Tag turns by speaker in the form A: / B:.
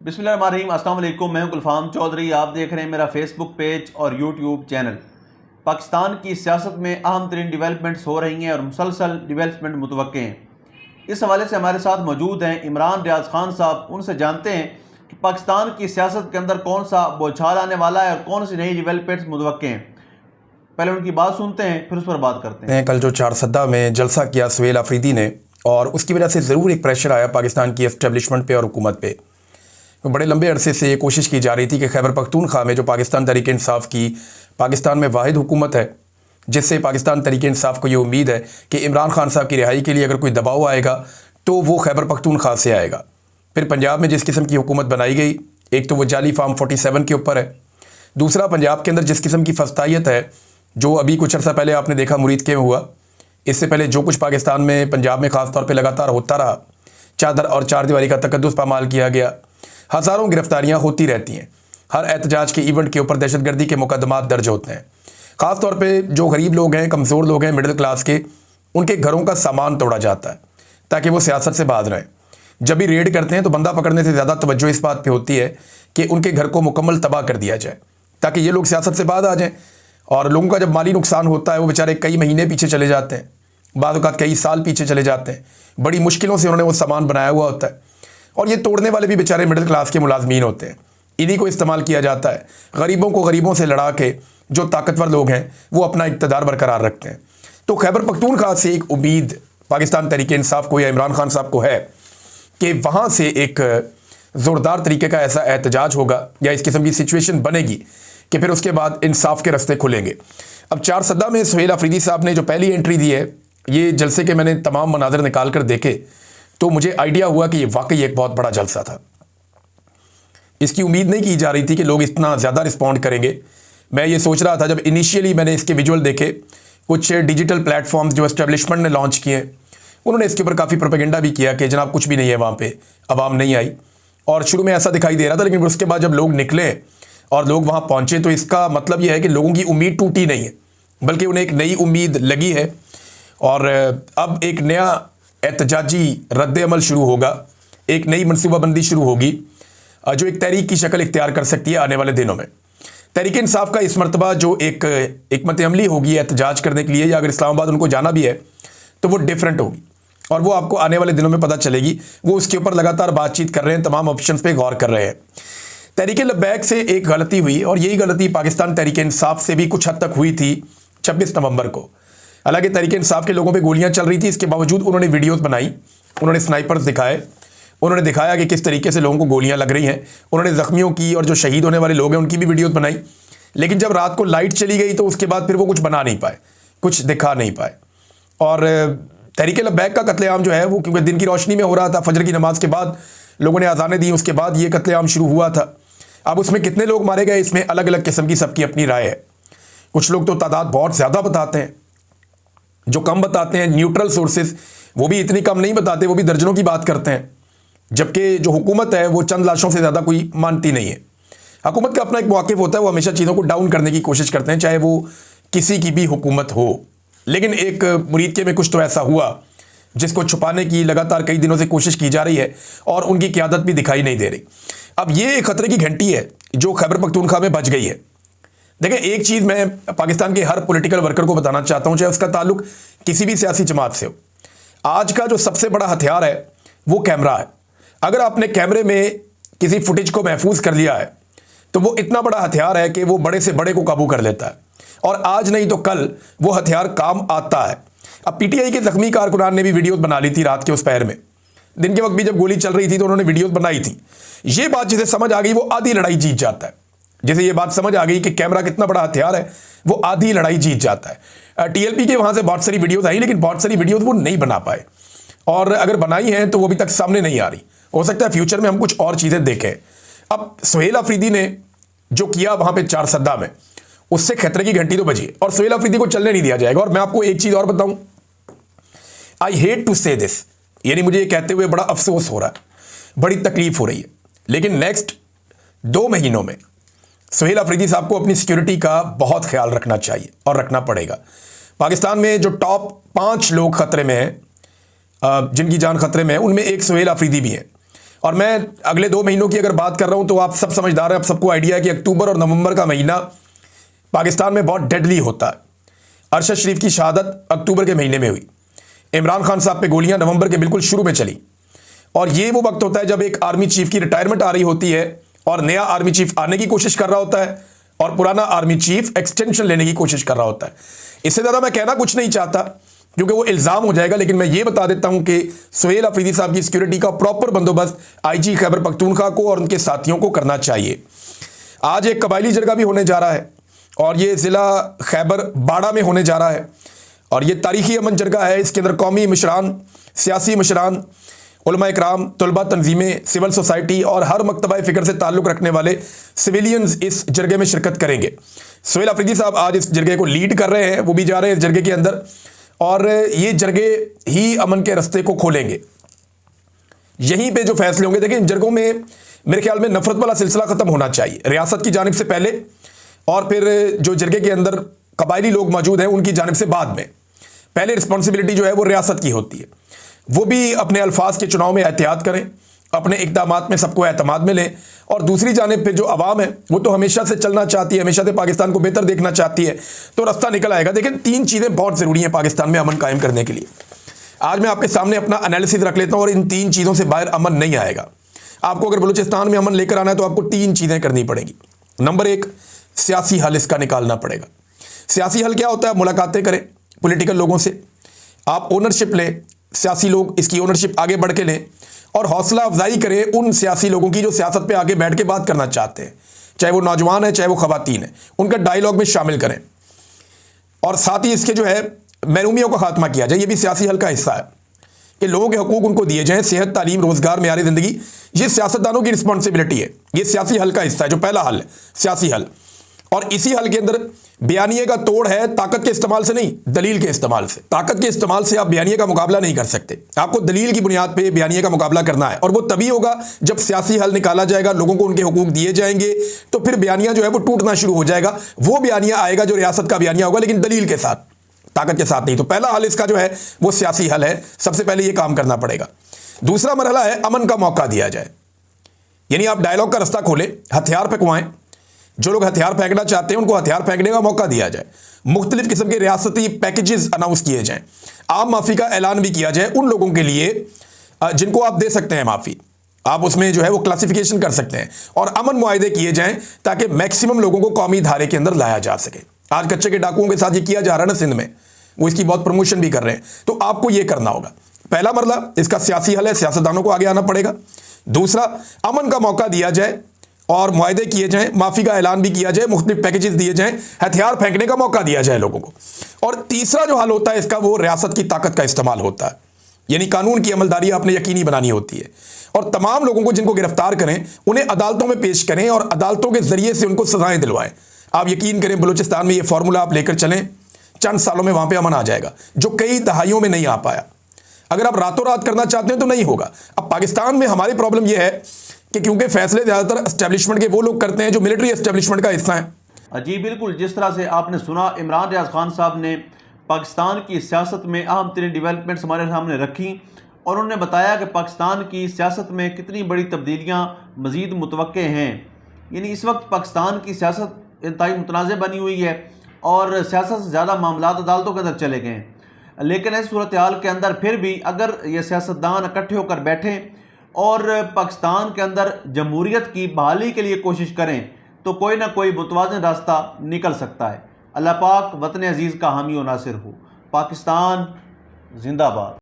A: बिस्मिल्लाहिर्रहमानिर्रहीम। अस्सलाम वालेकुम। मैं हूं गुलफाम चौधरी। आप देख रहे हैं मेरा फेसबुक पेज और यूट्यूब चैनल। पाकिस्तान की सियासत में अहम तरीन डिवेलपमेंट्स हो रही हैं और मुसलसल डिवेलपमेंट मुतवक्के हैं। इस हवाले से हमारे साथ मौजूद हैं इमरान रियाज खान साहब। उनसे जानते हैं कि पाकिस्तान की सियासत के अंदर कौन सा बौछार आने वाला है और कौन सी नई डिवेलपमेंट्स मुतवक्के हैं। पहले उनकी बात सुनते हैं, फिर उस पर बात करते हैं।
B: कल जो चारसद्दा में जलसा किया सुहेल अफरीदी ने, और उसकी वजह से ज़रूर एक प्रेशर आया पाकिस्तान की एस्टेब्लिशमेंट पे और हुकूमत पे। तो बड़े लंबे अरसे से ये कोशिश की जा रही थी कि खैबर पख्तूनख्वा में जो पाकिस्तान तहरीक इंसाफ की पाकिस्तान में वाहिद हुकूमत है, जिससे पाकिस्तान तहरीक इंसाफ को ये उम्मीद है कि इमरान खान साहब की रिहाई के लिए अगर कोई दबाव आएगा तो वो खैबर पख्तूनख्वा से आएगा। फिर पंजाब में जिस किस्म की हुकूमत बनाई गई, एक तो वो जाली फार्म 47 के ऊपर है, दूसरा पंजाब के अंदर जिस किस्म की फस्तायत है जो अभी कुछ अर्सा पहले आपने देखा मुरीद के में हुआ, इससे पहले जो कुछ पाकिस्तान में पंजाब में ख़ास तौर पे लगातार होता रहा, चादर और चार दीवारी का तकद्दुस पामाल किया गया, हज़ारों गिरफ्तारियां होती रहती हैं, हर एहतजाज के इवेंट के ऊपर दहशतगर्दी के मुकदमात दर्ज होते हैं। ख़ास तौर पे जो गरीब लोग हैं, कमज़ोर लोग हैं, मिडिल क्लास के, उनके घरों का सामान तोड़ा जाता है ताकि वो सियासत से बाज रहें। जब भी रेड करते हैं तो बंदा पकड़ने से ज़्यादा तवज्जो इस बात पे होती है कि उनके घर को मुकम्मल तबाह कर दिया जाए ताकि ये लोग सियासत से बाज आ जाएँ। और लोगों का जब माली नुकसान होता है वो बेचारे कई महीने पीछे चले जाते हैं, बाद औक़ात कई साल पीछे चले जाते हैं। बड़ी मुश्किलों से उन्होंने वो सामान बनाया हुआ होता है और ये तोड़ने वाले भी बेचारे मिडिल क्लास के मुलाजमीन होते हैं। इन्हीं को इस्तेमाल किया जाता है। गरीबों को गरीबों से लड़ा के जो ताकतवर लोग हैं वो अपना इक़्तिदार बरकरार रखते हैं। तो खैबर पख्तूनख्वा से एक उम्मीद पाकिस्तान तहरीक इंसाफ को या इमरान खान साहब को है कि वहाँ से एक ज़ोरदार तरीके का ऐसा एहतजाज होगा या इस किस्म की सिचुएशन बनेगी कि फिर उसके बाद इंसाफ के रास्ते खुलेंगे। अब चारसद्दा में सुहेल अफरीदी साहब ने जो पहली एंट्री दी है, ये जलसे के मैंने तमाम मनाज़र निकाल कर देखे तो मुझे आइडिया हुआ कि ये वाकई एक बहुत बड़ा जलसा था। इसकी उम्मीद नहीं की जा रही थी कि लोग इतना ज़्यादा रिस्पॉन्ड करेंगे। मैं ये सोच रहा था, जब इनिशियली मैंने इसके विजुअल देखे, कुछ डिजिटल प्लेटफॉर्म्स जो एस्टेब्लिशमेंट ने लॉन्च किए, उन्होंने इसके ऊपर काफ़ी प्रोपेगेंडा भी किया कि जनाब कुछ भी नहीं है वहाँ पे, आवाम नहीं आई। और शुरू में ऐसा दिखाई दे रहा था, लेकिन उसके बाद जब लोग निकले और लोग वहाँ पहुँचे तो इसका मतलब यह है कि लोगों की उम्मीद टूटी नहीं है, बल्कि उन्हें एक नई उम्मीद लगी है। और अब एक नया एहतजाजी रद्द-ए-अमल शुरू होगा, एक नई मनसूबाबंदी शुरू होगी जो एक तहरीक की शक्ल इख्तियार कर सकती है आने वाले दिनों में। तहरीक इंसाफ का इस मरतबा जो एक हिकमत अमली होगी एहतजाज करने के लिए, या अगर इस्लामाबाद उनको जाना भी है तो वो डिफरेंट होगी और वो आपको आने वाले दिनों में पता चलेगी। वो उसके ऊपर लगातार बातचीत कर रहे हैं, तमाम ऑप्शंस पे गौर कर रहे हैं। तहरीक लब्बैक से एक गलती हुई और यही गलती पाकिस्तान तहरीक इंसाफ से भी कुछ हद तक हुई थी 26 नवंबर को। हालांकि तहरीक इंसाफ के लोगों पे गोलियां चल रही थी, इसके बावजूद उन्होंने वीडियोस बनाई, उन्होंने स्नाइपर्स दिखाए, उन्होंने दिखाया कि किस तरीके से लोगों को गोलियां लग रही हैं। उन्होंने ज़ख्मियों की और जो शहीद होने वाले लोग हैं उनकी भी वीडियोस बनाई। लेकिन जब रात को लाइट चली गई तो उसके बाद फिर वो कुछ बना नहीं पाए, कुछ दिखा नहीं पाए। और तहरीक लब्बैक का कत्लेआम जो है वो क्योंकि दिन की रोशनी में हो रहा था, फजर की नमाज के बाद लोगों ने अज़ानें दी, उसके बाद ये कत्लेआम शुरू हुआ था। अब उसमें कितने लोग मारे गए, इसमें अलग अलग किस्म की सबकी अपनी राय है। कुछ लोग तो तादाद बहुत ज़्यादा बताते हैं, जो कम बताते हैं न्यूट्रल सोर्सेज वो भी इतनी कम नहीं बताते, वो भी दर्जनों की बात करते हैं। जबकि जो हुकूमत है वो चंद लाशों से ज़्यादा कोई मानती नहीं है। हुकूमत का अपना एक मौक़िफ़ होता है, वो हमेशा चीज़ों को डाउन करने की कोशिश करते हैं, चाहे वो किसी की भी हुकूमत हो। लेकिन एक मुरीद के में कुछ तो ऐसा हुआ जिसको छुपाने की लगातार कई दिनों से कोशिश की जा रही है और उनकी क़यादत भी दिखाई नहीं दे रही। अब ये खतरे की घंटी है जो खैबर पख्तूनख्वा में बज गई है। देखें, एक चीज़ मैं पाकिस्तान के हर पॉलिटिकल वर्कर को बताना चाहता हूँ, चाहे उसका ताल्लुक किसी भी सियासी जमात से हो। आज का जो सबसे बड़ा हथियार है वो कैमरा है। अगर आपने कैमरे में किसी फुटेज को महफूज कर लिया है तो वो इतना बड़ा हथियार है कि वो बड़े से बड़े को काबू कर लेता है, और आज नहीं तो कल वो हथियार काम आता है। अब पीटीआई के ज़ख्मी कारकुनान ने भी वीडियोस बना ली थी रात के उस पहर में, दिन के वक्त भी जब गोली चल रही थी तो उन्होंने वीडियोस बनाई थी। ये बात जिसे समझ आ गई वो आधी लड़ाई जीत जाता है। जैसे ये बात समझ आ गई कि कैमरा कितना बड़ा हथियार है, वो आधी लड़ाई जीत जाता है। टीएलपी के वहाँ से बहुत सारी वीडियोस आई, लेकिन बहुत सारी वीडियोस वो नहीं बना पाए, और अगर बनाई हैं तो वो अभी तक सामने नहीं आ रही। हो सकता है फ्यूचर में हम कुछ और चीज़ें देखें। अब सुहेल अफरीदी ने जो किया वहाँ पे चारसद्दा में, उससे खतरे की घंटी तो बजी और सुहेल अफरीदी को चलने नहीं दिया जाएगा। और मैं आपको एक चीज़ और बताऊँ, आई हेट टू से दिस, यानी मुझे ये कहते हुए बड़ा अफसोस हो रहा है, बड़ी तकलीफ हो रही है, लेकिन नेक्स्ट 2 महीनों में सुहेल अफरीदी साहब को अपनी सिक्योरिटी का बहुत ख्याल रखना चाहिए और रखना पड़ेगा। पाकिस्तान में जो टॉप 5 लोग खतरे में हैं, जिनकी जान खतरे में है, उनमें एक सुहेल अफरीदी भी है। और मैं अगले 2 महीनों की अगर बात कर रहा हूं तो आप सब समझदार हैं, आप सबको आइडिया है कि अक्टूबर और नवंबर का महीना पाकिस्तान में बहुत डेडली होता है। अरशद शरीफ की शहादत अक्टूबर के महीने में हुई, इमरान खान साहब पे गोलियां नवंबर के बिल्कुल शुरू में चली, और ये वो वक्त होता है जब एक आर्मी चीफ की रिटायरमेंट आ रही होती है और नया आर्मी चीफ आने की कोशिश कर रहा होता है और पुराना आर्मी चीफ एक्सटेंशन लेने की कोशिश कर रहा होता है। इससे ज़्यादा मैं कहना कुछ नहीं चाहता क्योंकि वो इल्ज़ाम हो जाएगा, लेकिन मैं ये बता देता हूं कि सुहेल अफरीदी साहब की सिक्योरिटी का प्रॉपर बंदोबस्त आईजी खैबर पख्तूनख्वा को और उनके साथियों को करना चाहिए। आज एक कबायली जरगा भी होने जा रहा है और ये ज़िला खैबर बाड़ा में होने जा रहा है, और ये तारीखी अमन जरगा है। इसके अंदर कौमी मशरान, सियासी मशरान, उलमा इकराम, तलबा तंजीमें, सिविल सोसाइटी और हर मकतबा फ़िक्र से ताल्लुक़ रखने वाले सिविलियंस इस जरगे में शिरकत करेंगे। सुहेल अफरीदी साहब आज इस जरगे को लीड कर रहे हैं, वो भी जा रहे हैं इस जरगे के अंदर, और ये जरगे ही अमन के रास्ते को खोलेंगे। यहीं पे जो फैसले होंगे, देखिए इन जरगों में मेरे ख्याल में नफरत वाला सिलसिला ख़त्म होना चाहिए रियासत की जानिब से पहले, और फिर जो जरगे के अंदर कबायली लोग मौजूद हैं उनकी जानिब से बाद में। पहले रिस्पॉन्सिबिलिटी जो है वो रियासत की होती है, वो भी अपने अल्फाज के चुनाव में एहतियात करें, अपने इक़दामात में सबको एतमाद में लें, और दूसरी जानिब पे जो आवाम है वो तो हमेशा से चलना चाहती है, हमेशा से पाकिस्तान को बेहतर देखना चाहती है, तो रास्ता निकल आएगा। देखिए 3 चीज़ें बहुत ज़रूरी हैं पाकिस्तान में अमन कायम करने के लिए। आज मैं आपके सामने अपना एनालिसिस रख लेता हूँ, और इन 3 चीज़ों से बाहर अमन नहीं आएगा। आपको अगर बलूचिस्तान में अमन लेकर आना है तो आपको 3 चीज़ें करनी पड़ेंगी। नंबर 1, सियासी हल इसका निकालना पड़ेगा। सियासी हल क्या होता है? मुलाकातें करें पॉलिटिकल लोगों से, आप ओनरशिप लें, सियासी लोग इसकी ओनरशिप आगे बढ़ के लें, और हौसला अफजाई करें उन सियासी लोगों की जो सियासत पे आगे बैठ के बात करना चाहते हैं, चाहे वो नौजवान है चाहे वो खवातीन है, उनका डायलॉग में शामिल करें। और साथ ही इसके जो है महरूमियों का खात्मा किया जाए, ये भी सियासी हल का हिस्सा है कि लोगों के हकूक उनको दिए जाएं, सेहत, तालीम, रोजगार, मेयारी ज़िंदगी, ये सियासतदानों की रिस्पॉन्सिबिलिटी है। ये सियासी हल का हिस्सा है, जो पहला हल है सियासी हल। और इसी हल के अंदर बयानिए का तोड़ है ताकत के इस्तेमाल से नहीं, दलील के इस्तेमाल से। ताकत के इस्तेमाल से आप बयानिए का मुकाबला नहीं कर सकते, आपको दलील की बुनियाद पे बयानिए का मुकाबला करना है, और वो तभी होगा जब सियासी हल निकाला जाएगा, लोगों को उनके हुकूक दिए जाएंगे, तो फिर बयानिया जो है वो टूटना शुरू हो जाएगा। वो बयानिया आएगा जो रियासत का बयानिया होगा, लेकिन दलील के साथ, ताकत के साथ नहीं। तो पहला हल इसका जो है वो सियासी हल है, सबसे पहले ये काम करना पड़ेगा। दूसरा मरहला है अमन का मौका दिया जाए, यानी आप डायलॉग का रास्ता खोलें, हथियार फेंकवाएं, जो लोग हथियार फेंकना चाहते हैं उनको हथियार फेंकने का मौका दिया जाए, मुख्तलिफ किस्म के रियासती पैकेजेस अनाउंस किए जाएं, आम माफ़ी का ऐलान भी किया जाए उन लोगों के लिए जिनको आप दे सकते हैं माफ़ी, आप उसमें जो है वो क्लासिफिकेशन कर सकते हैं, और अमन मुआहदे किए जाएं ताकि मैक्सिमम लोगों को कौमी धारे के अंदर लाया जा सके। आज कच्चे के डाकुओं के साथ ये किया जा रहा है ना सिंध में, वो इसकी बहुत प्रमोशन भी कर रहे हैं, तो आपको ये करना होगा। पहला मरला इसका सियासी हल है, सियासतदानों को आगे आना पड़ेगा। दूसरा, अमन का मौका दिया जाए और मुआहदे किए जाएं, माफ़ी का ऐलान भी किया जाए, मुख्तलिफ पैकेजेस दिए जाएं, हथियार फेंकने का मौका दिया जाए लोगों को। और तीसरा जो हल होता है इसका, वो रियासत की ताकत का इस्तेमाल होता है, यानी कानून की अमलदारी आपने यकीनी बनानी होती है, और तमाम लोगों को जिनको गिरफ्तार करें उन्हें अदालतों में पेश करें और अदालतों के ज़रिए से उनको सजाएं दिलवाएं। आप यकीन करें बलूचिस्तान में ये फार्मूला आप लेकर चलें, चंद सालों में वहाँ पर अमन आ जाएगा, जो कई दहाइयों में नहीं आ पाया। अगर आप रातों रात करना चाहते हैं तो नहीं होगा। अब पाकिस्तान में हमारी प्रॉब्लम यह है कि क्योंकि फैसले ज़्यादातर एस्टेब्लिशमेंट के वो लोग करते हैं जो मिलिट्री एस्टेब्लिशमेंट का हिस्सा है।
A: जी बिल्कुल, जिस तरह से आपने सुना, इमरान रियाज खान साहब ने पाकिस्तान की सियासत में अहम तरीन डेवलपमेंट्स हमारे सामने रखी, और उन्होंने बताया कि पाकिस्तान की सियासत में कितनी बड़ी तब्दीलियाँ मज़ीद मुतवक्के हैं। यानी इस वक्त पाकिस्तान की सियासत इंतहाई मुतनाज़ बनी हुई है, और सियासत से ज़्यादा मामला अदालतों के अंदर चले गए हैं। लेकिन इस सूरत हाल के अंदर फिर भी अगर ये सियासतदान इकट्ठे होकर बैठें और पाकिस्तान के अंदर जमहूरियत की बहाली के लिए कोशिश करें, तो कोई ना कोई मुतवाज़िन रास्ता निकल सकता है। अल्लाह पाक वतन अजीज़ का हामी और नासिर हो। पाकिस्तान जिंदाबाद।